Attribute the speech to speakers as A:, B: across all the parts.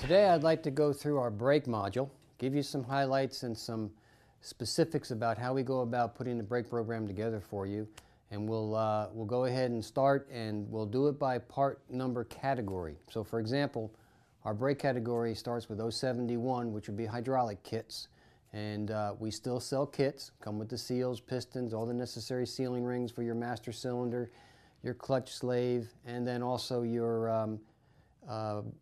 A: Today I'd like to go through our brake module, give you some highlights and some specifics about how we go about putting the brake program together for you, and we'll go ahead and start, and we'll do it by part number category. So for example, our brake category starts with 071, which would be hydraulic kits, and we still sell kits, come with the seals, pistons, all the necessary sealing rings for your master cylinder, your clutch slave, and then also your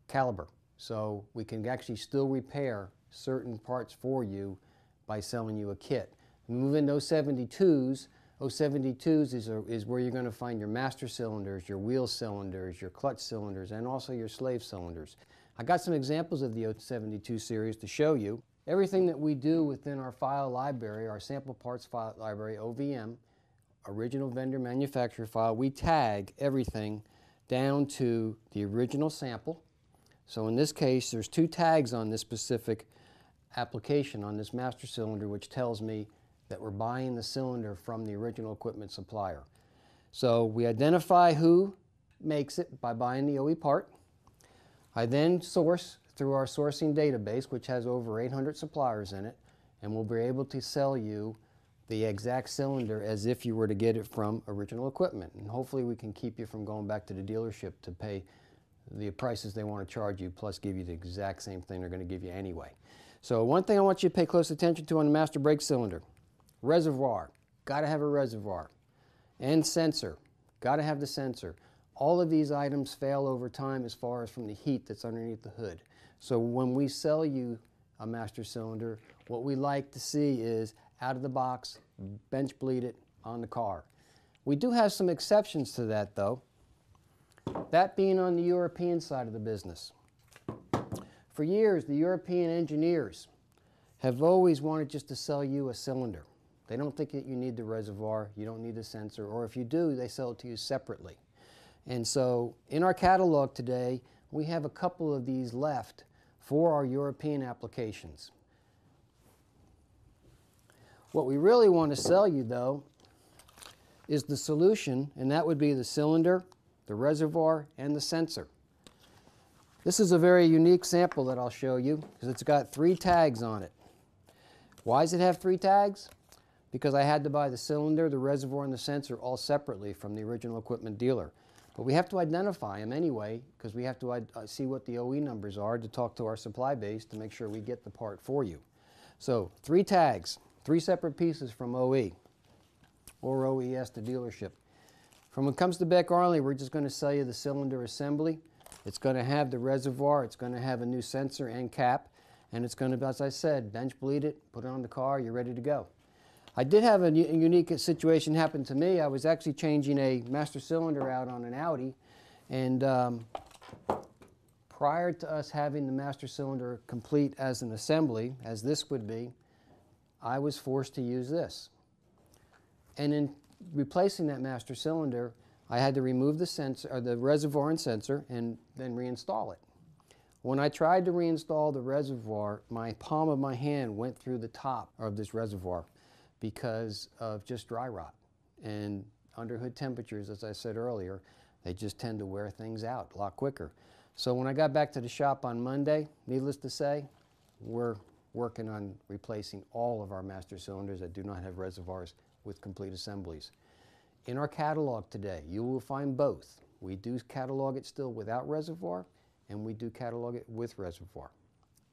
A: caliper. So we can actually still repair certain parts for you by selling you a kit. We move into 072s. 072s is where you're going to find your master cylinders, your wheel cylinders, your clutch cylinders, and also your slave cylinders. I got some examples of the 072 series to show you. Everything that we do within our file library, our sample parts file library, OVM, original vendor manufacturer file, we tag everything down to the original sample. So in this case, there's two tags on this specific application on this master cylinder, which tells me that we're buying the cylinder from the original equipment supplier. So we identify who makes it by buying the OE part. I then source through our sourcing database, which has over 800 suppliers in it, and we'll be able to sell you the exact cylinder as if you were to get it from original equipment. And hopefully we can keep you from going back to the dealership to pay the prices they want to charge you, plus give you the exact same thing they're going to give you anyway. So one thing I want you to pay close attention to on the master brake cylinder: reservoir, got to have a reservoir, and sensor, got to have the sensor. All of these items fail over time as far as from the heat that's underneath the hood. So when we sell you a master cylinder, what we like to see is out of the box, bench bleed it on the car. We do have some exceptions to that though, that being on the European side of the business. For years, the European engineers have always wanted just to sell you a cylinder. They don't think that you need the reservoir, you don't need the sensor, or if you do, they sell it to you separately. And so in our catalog today, we have a couple of these left for our European applications. What we really want to sell you though is the solution, and that would be the cylinder, the reservoir, and the sensor. This is a very unique sample that I'll show you because it's got 3 tags on it. Why does it have 3 tags? Because I had to buy the cylinder, the reservoir, and the sensor all separately from the original equipment dealer. But we have to identify them anyway because we have to see what the OE numbers are to talk to our supply base to make sure we get the part for you. So 3 tags, 3 separate pieces from OE or OES to dealership. When it comes to Beck Arnley, we're just going to sell you the cylinder assembly. It's going to have the reservoir, it's going to have a new sensor and cap, and it's going to, as I said, bench bleed it, put it on the car, you're ready to go. I did have a unique situation happen to me. I was actually changing a master cylinder out on an Audi, and prior to us having the master cylinder complete as an assembly, as this would be, I was forced to use this. And in replacing that master cylinder, I had to remove the sensor, or the reservoir and sensor, and then reinstall it. When I tried to reinstall the reservoir, my palm of my hand went through the top of this reservoir because of just dry rot. And under hood temperatures, as I said earlier, they just tend to wear things out a lot quicker. So when I got back to the shop on Monday, needless to say, we're working on replacing all of our master cylinders that do not have reservoirs with complete assemblies. In our catalog today, you will find both. We do catalog it still without reservoir, and we do catalog it with reservoir.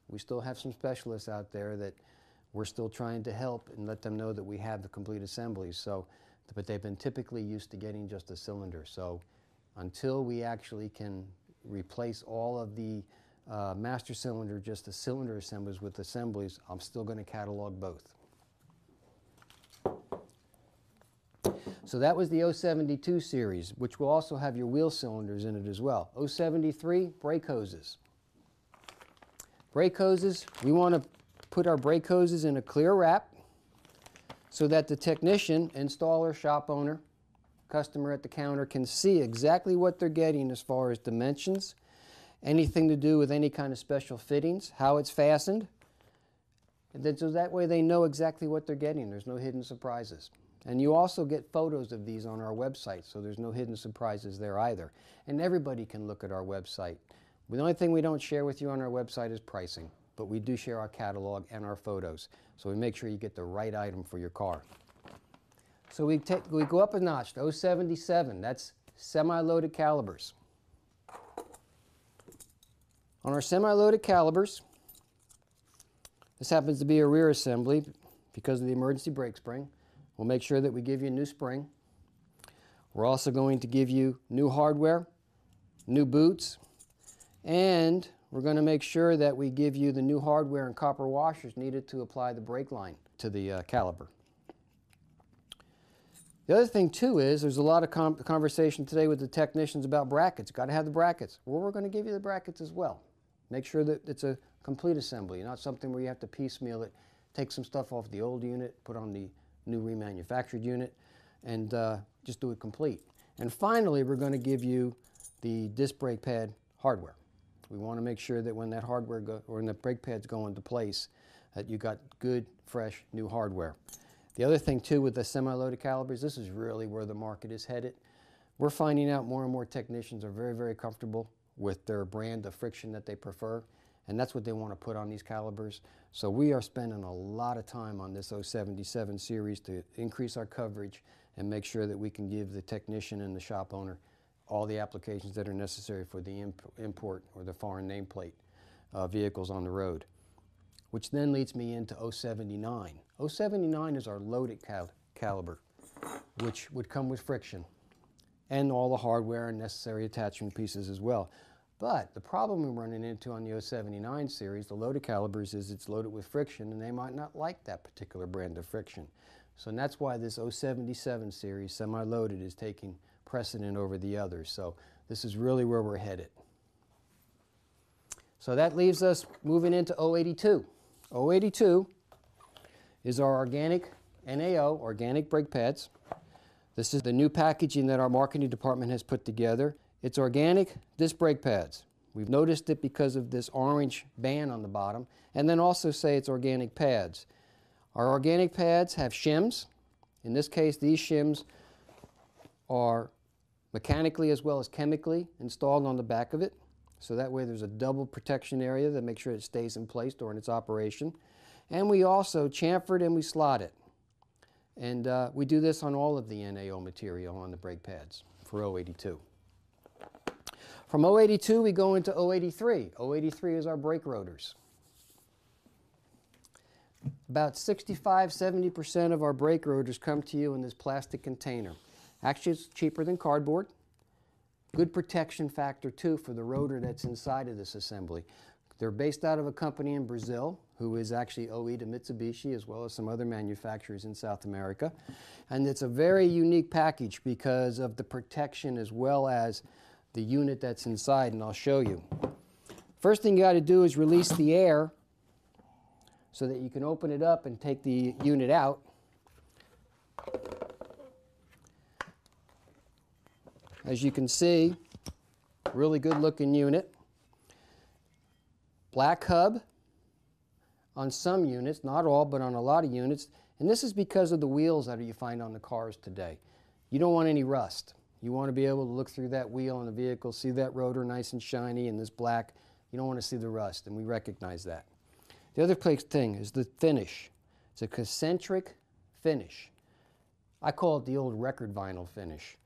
A: We still have some specialists out there that we're still trying to help and let them know that we have the complete assemblies. So, but they've been typically used to getting just a cylinder. So until we actually can replace all of the master cylinder, just the cylinder assemblies with assemblies, I'm still going to catalog both. So that was the 072 series, which will also have your wheel cylinders in it as well. 073, brake hoses. Brake hoses, we want to put our brake hoses in a clear wrap so that the technician, installer, shop owner, customer at the counter can see exactly what they're getting as far as dimensions, anything to do with any kind of special fittings, how it's fastened, and then so that way they know exactly what they're getting. There's no hidden surprises. And you also get photos of these on our website, so there's no hidden surprises there either. And everybody can look at our website The only thing we don't share with you on our website is pricing, but we do share our catalog and our photos, so we make sure you get the right item for your car. So we go up a notch to 077, that's semi-loaded calibers. On our semi-loaded calibers, this happens to be a rear assembly because of the emergency brake spring. We'll make sure that we give you a new spring. We're also going to give you new hardware, new boots, and we're going to make sure that we give you the new hardware and copper washers needed to apply the brake line to the caliper. The other thing too is there's a lot of conversation today with the technicians about brackets. Got to have the brackets. Well, we're going to give you the brackets as well. Make sure that it's a complete assembly, not something where you have to piecemeal it, take some stuff off the old unit, put on the new remanufactured unit, and just do it complete. And finally, we're going to give you the disc brake pad hardware. We want to make sure that when that hardware or when the brake pads go into place, that you got good, fresh, new hardware. The other thing too with the semi-loaded calibers, this is really where the market is headed. We're finding out more and more technicians are very, very comfortable with their brand of friction that they prefer, and that's what they want to put on these calibers. So we are spending a lot of time on this 077 series to increase our coverage and make sure that we can give the technician and the shop owner all the applications that are necessary for the import or the foreign nameplate vehicles on the road. Which then leads me into 079. 079 is our loaded caliber, which would come with friction and all the hardware and necessary attachment pieces as well. But the problem we're running into on the 079 series, the loaded calibers, is it's loaded with friction, and they might not like that particular brand of friction. So that's why this 077 series, semi-loaded, is taking precedent over the others. So this is really where we're headed. So that leaves us moving into 082. 082 is our organic NAO, organic brake pads. This is the new packaging that our marketing department has put together. It's organic disc brake pads. We've noticed it because of this orange band on the bottom, and then also say it's organic pads. Our organic pads have shims. In this case, these shims are mechanically as well as chemically installed on the back of it. So that way there's a double protection area that makes sure it stays in place during its operation. And we also chamfer it and we slot it. And we do this on all of the NAO material on the brake pads for 082. From 082 we go into 083. 083 is our brake rotors. About 65–70% of our brake rotors come to you in this plastic container. Actually, it's cheaper than cardboard. Good protection factor too for the rotor that's inside of this assembly. They're based out of a company in Brazil who is actually OE to Mitsubishi as well as some other manufacturers in South America. And it's a very unique package because of the protection as well as the unit that's inside, and I'll show you. First thing you got to do is release the air so that you can open it up and take the unit out. As you can see, really good looking unit. Black hub on some units, not all, but on a lot of units. And this is because of the wheels that you find on the cars today. You don't want any rust. You want to be able to look through that wheel on the vehicle, see that rotor nice and shiny and this black. You don't want to see the rust, and we recognize that. The other thing is the finish. It's a concentric finish. I call it the old record vinyl finish.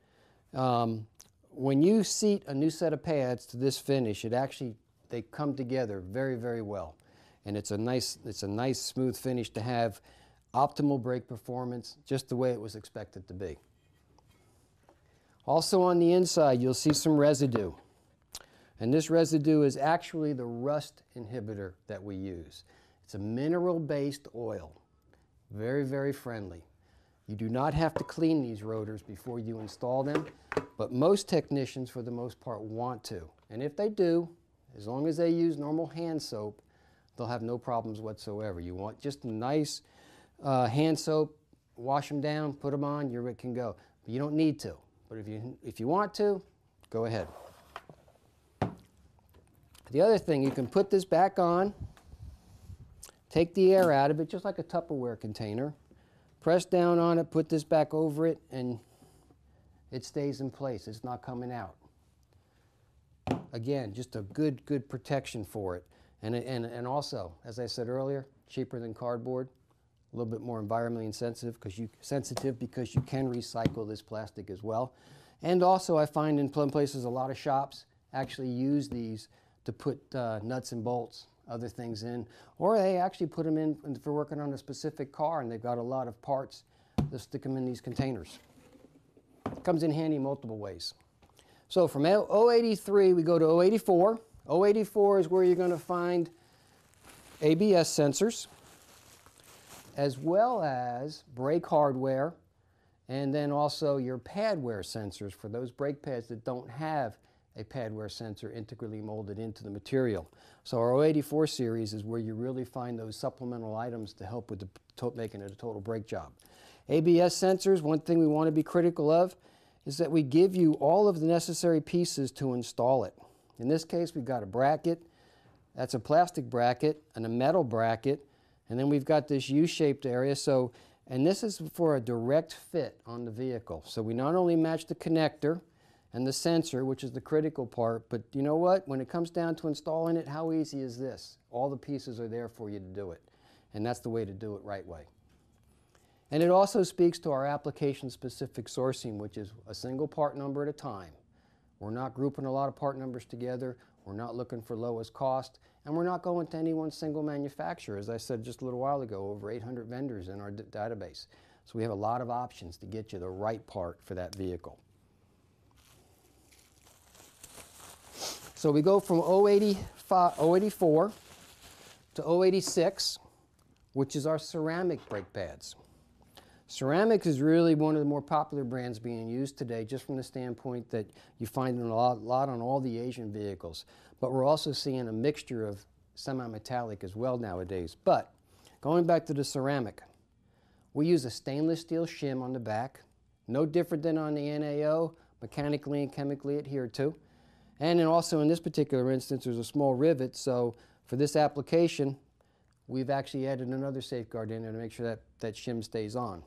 A: When you seat a new set of pads to this finish, they come together very, very well. And it's a nice smooth finish to have optimal brake performance, just the way it was expected to be. Also on the inside, you'll see some residue. And this residue is actually the rust inhibitor that we use. It's a mineral-based oil, very, very friendly. You do not have to clean these rotors before you install them, but most technicians, for the most part, want to. And if they do, as long as they use normal hand soap, they'll have no problems whatsoever. You want just a nice hand soap, wash them down, put them on, you're ready to go. But you don't need to. But if you want to, go ahead. The other thing, you can put this back on, take the air out of it, just like a Tupperware container. Press down on it, put this back over it, and it stays in place. It's not coming out. again, just a good protection for it. And also, as I said earlier, cheaper than cardboard, a little bit more environmentally sensitive because you can recycle this plastic as well. And also I find in some places a lot of shops actually use these to put nuts and bolts, other things in, or they actually put them in for working on a specific car and they've got a lot of parts, they'll stick them in these containers. It comes in handy multiple ways. So from 083 we go to 084. 084 is where you're going to find ABS sensors, as well as brake hardware, and then also your pad wear sensors for those brake pads that don't have a pad wear sensor integrally molded into the material. So our 084 series is where you really find those supplemental items to help with making it a total brake job. ABS sensors, one thing we want to be critical of is that we give you all of the necessary pieces to install it. In this case, we've got a bracket, that's a plastic bracket, and a metal bracket, and then we've got this U-shaped area. And this is for a direct fit on the vehicle. So we not only match the connector and the sensor, which is the critical part, but you know what? When it comes down to installing it, how easy is this? All the pieces are there for you to do it. And that's the way to do it right way. And it also speaks to our application-specific sourcing, which is a single part number at a time. We're not grouping a lot of part numbers together. We're not looking for lowest cost. And we're not going to any one single manufacturer. As I said just a little while ago, over 800 vendors in our database. So we have a lot of options to get you the right part for that vehicle. So we go from 084 to 086, which is our ceramic brake pads. Ceramic is really one of the more popular brands being used today, just from the standpoint that you find them a lot on all the Asian vehicles. But we're also seeing a mixture of semi-metallic as well nowadays. But going back to the ceramic, we use a stainless steel shim on the back, no different than on the NAO, mechanically and chemically adhered to. And then also in this particular instance, there's a small rivet, so for this application, we've actually added another safeguard in there to make sure that that shim stays on.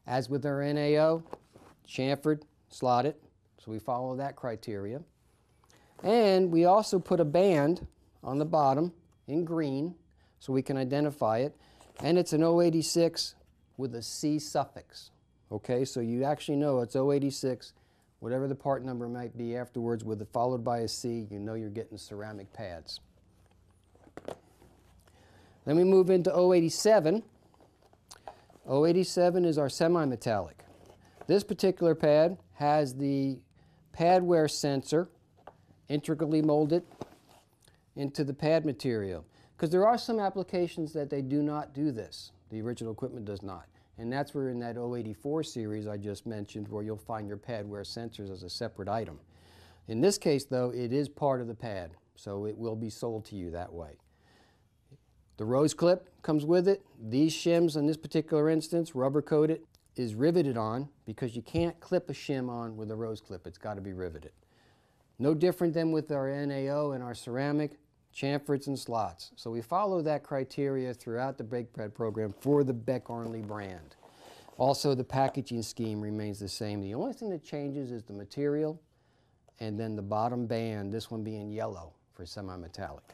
A: As with our NAO, chamfered, slotted, so we follow that criteria. And we also put a band on the bottom in green so we can identify it. And it's an 086 with a C suffix. Okay, so you actually know it's 086, whatever the part number might be afterwards, with it followed by a C, you know you're getting ceramic pads. Then we move into 087. 087 is our semi-metallic. This particular pad has the pad wear sensor intricately molded into the pad material. Because there are some applications that they do not do this. The original equipment does not. And that's where in that 084 series I just mentioned, where you'll find your pad wear sensors as a separate item. In this case, though, it is part of the pad, so it will be sold to you that way. The rose clip comes with it. These shims in this particular instance, rubber coated, is riveted on because you can't clip a shim on with a rose clip. It's got to be riveted. No different than with our NAO and our ceramic, chamfers and slots. So we follow that criteria throughout the brake pad program for the Beck Arnley brand. Also, the packaging scheme remains the same. The only thing that changes is the material and then the bottom band, this one being yellow for semi-metallic.